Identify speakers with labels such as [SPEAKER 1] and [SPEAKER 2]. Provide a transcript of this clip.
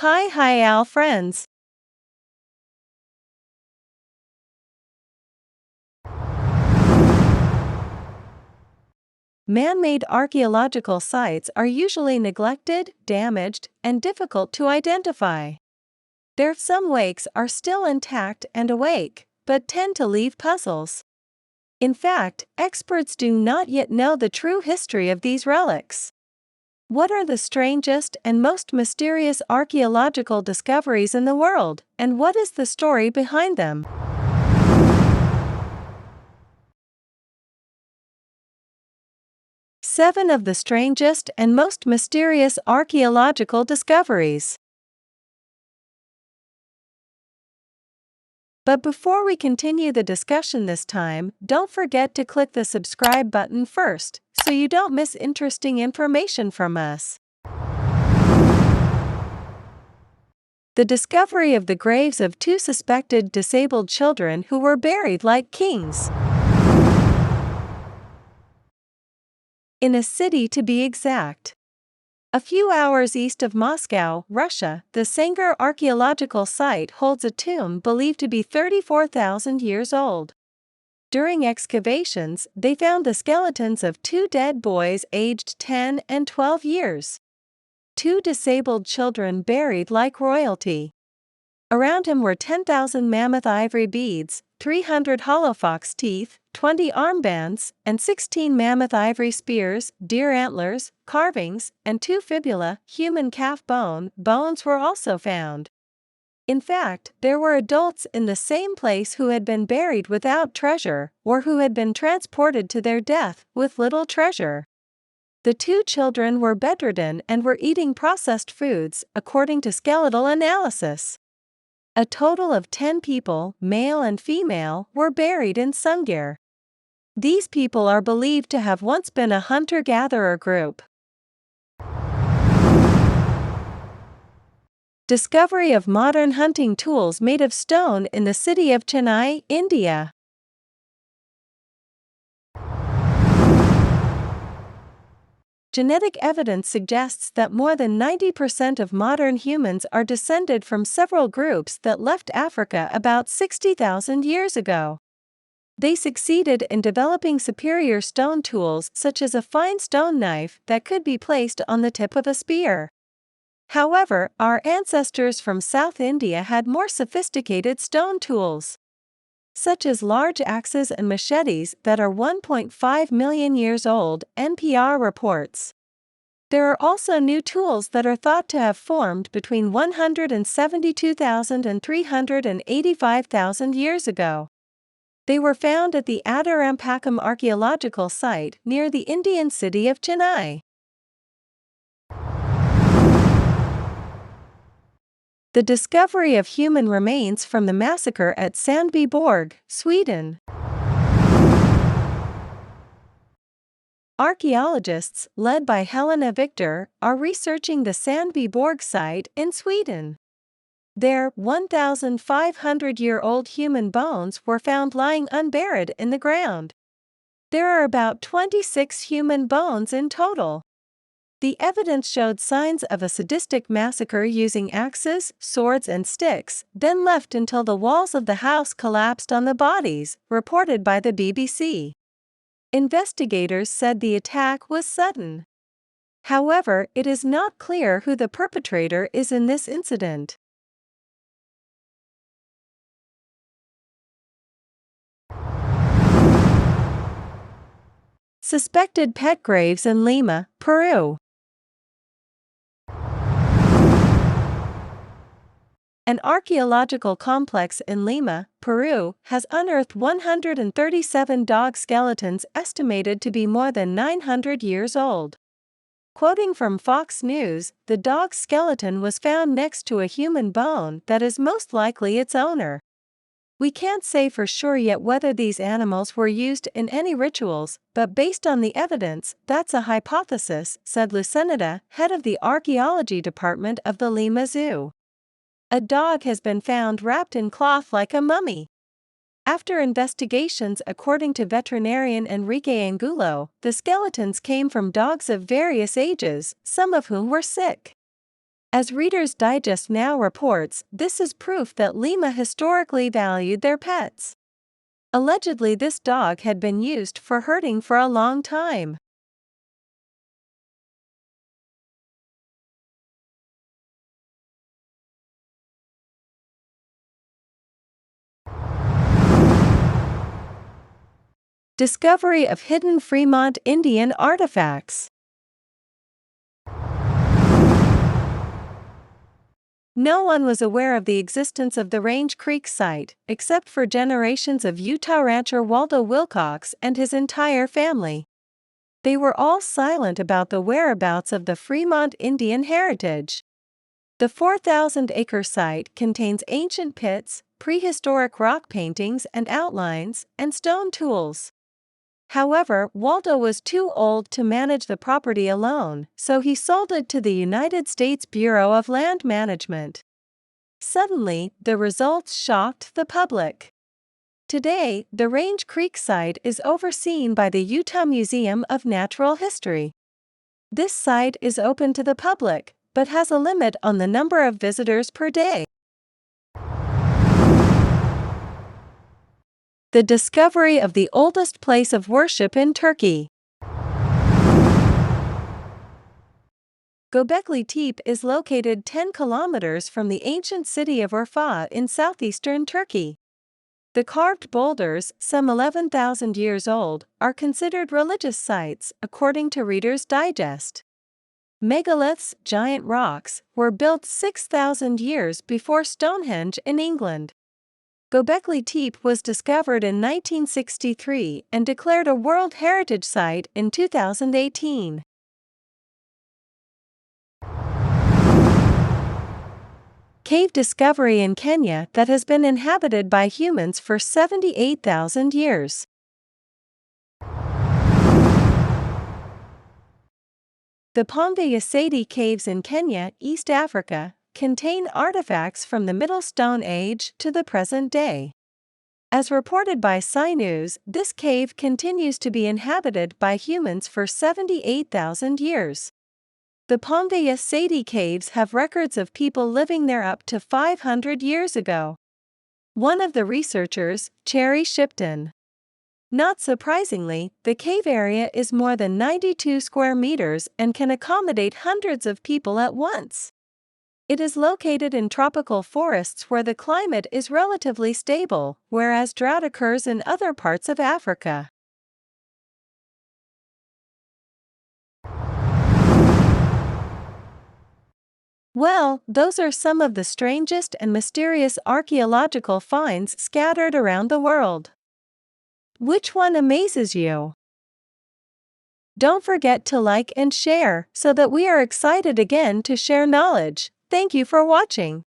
[SPEAKER 1] Hi Al friends. Man-made archaeological sites are usually neglected, damaged, and difficult to identify. Some wakes are still intact and awake, but tend to leave puzzles. In fact, experts do not yet know the true history of these relics. What are the strangest and most mysterious archaeological discoveries in the world, and what is the story behind them? 7 of the strangest and most mysterious archaeological discoveries. But before we continue the discussion this time, don't forget to click the subscribe button first, so you don't miss interesting information from us. The discovery of the graves of 2 suspected disabled children who were buried like kings. In a city to be exact. A few hours east of Moscow, Russia, the Sandby archaeological site holds a tomb believed to be 34,000 years old. During excavations, they found the skeletons of 2 dead boys aged 10 and 12 years. 2 disabled children buried like royalty. Around him were 10,000 mammoth ivory beads, 300 hollow fox teeth, 20 armbands, and 16 mammoth ivory spears, deer antlers, carvings, and 2 fibula, human calf bones were also found. In fact, there were adults in the same place who had been buried without treasure, or who had been transported to their death with little treasure. The 2 children were bedridden and were eating processed foods, according to skeletal analysis. A total of 10 people, male and female, were buried in Sandby. These people are believed to have once been a hunter-gatherer group. Discovery of modern hunting tools made of stone in the city of Chennai, India. Genetic evidence suggests that more than 90% of modern humans are descended from several groups that left Africa about 60,000 years ago. They succeeded in developing superior stone tools such as a fine stone knife that could be placed on the tip of a spear. However, our ancestors from South India had more sophisticated stone tools, such as large axes and machetes that are 1.5 million years old, NPR reports. There are also new tools that are thought to have formed between 172,000 and 385,000 years ago. They were found at the Adirampakkam archaeological site near the Indian city of Chennai. The discovery of human remains from the massacre at Sandby Borg, Sweden. Archaeologists, led by Helena Victor, are researching the Sandby Borg site in Sweden. There, 1,500-year-old human bones were found lying unburied in the ground. There are about 26 human bones in total. The evidence showed signs of a sadistic massacre using axes, swords, and sticks, then left until the walls of the house collapsed on the bodies, reported by the BBC. Investigators said the attack was sudden. However, it is not clear who the perpetrator is in this incident. Suspected pet graves in Lima, Peru. An archaeological complex in Lima, Peru, has unearthed 137 dog skeletons estimated to be more than 900 years old. Quoting from Fox News, the dog's skeleton was found next to a human bone that is most likely its owner. We can't say for sure yet whether these animals were used in any rituals, but based on the evidence, that's a hypothesis, said Lucinda, head of the archaeology department of the Lima Zoo. A dog has been found wrapped in cloth like a mummy. After investigations, according to veterinarian Enrique Angulo, the skeletons came from dogs of various ages, some of whom were sick. As Reader's Digest now reports, this is proof that lima historically valued their pets. Allegedly, this dog had been used for herding for a long time. Discovery of hidden Fremont Indian artifacts. No one was aware of the existence of the Range Creek site, except for generations of Utah rancher Waldo Wilcox and his entire family. They were all silent about the whereabouts of the Fremont Indian heritage. The 4,000-acre site contains ancient pits, prehistoric rock paintings and outlines, and stone tools. However, Waldo was too old to manage the property alone, so he sold it to the United States Bureau of Land Management. Suddenly, the results shocked the public. Today, the Range Creek site is overseen by the Utah Museum of Natural History. This site is open to the public, but has a limit on the number of visitors per day. The discovery of the oldest place of worship in Turkey. Göbekli Tepe is located 10 kilometers from the ancient city of Urfa in southeastern Turkey. The carved boulders, some 11,000 years old, are considered religious sites, according to Reader's Digest. Megaliths, giant rocks, were built 6,000 years before Stonehenge in England. Göbekli Tepe was discovered in 1963 and declared a World Heritage Site in 2018. Cave discovery in Kenya that has been inhabited by humans for 78,000 years. The Pombe Yasedi Caves in Kenya, East Africa, contain artifacts from the Middle Stone Age to the present day. As reported by Sky News, this cave continues to be inhabited by humans for 78,000 years. The Pombe Yasedi Caves have records of people living there up to 500 years ago. One of the researchers, Cherry Shipton. Not surprisingly, the cave area is more than 92 square meters and can accommodate hundreds of people at once. It is located in tropical forests where the climate is relatively stable, whereas drought occurs in other parts of Africa. Well, those are some of the strangest and mysterious archaeological finds scattered around the world. Which one amazes you? Don't forget to like and share so that we are excited again to share knowledge. Thank you for watching.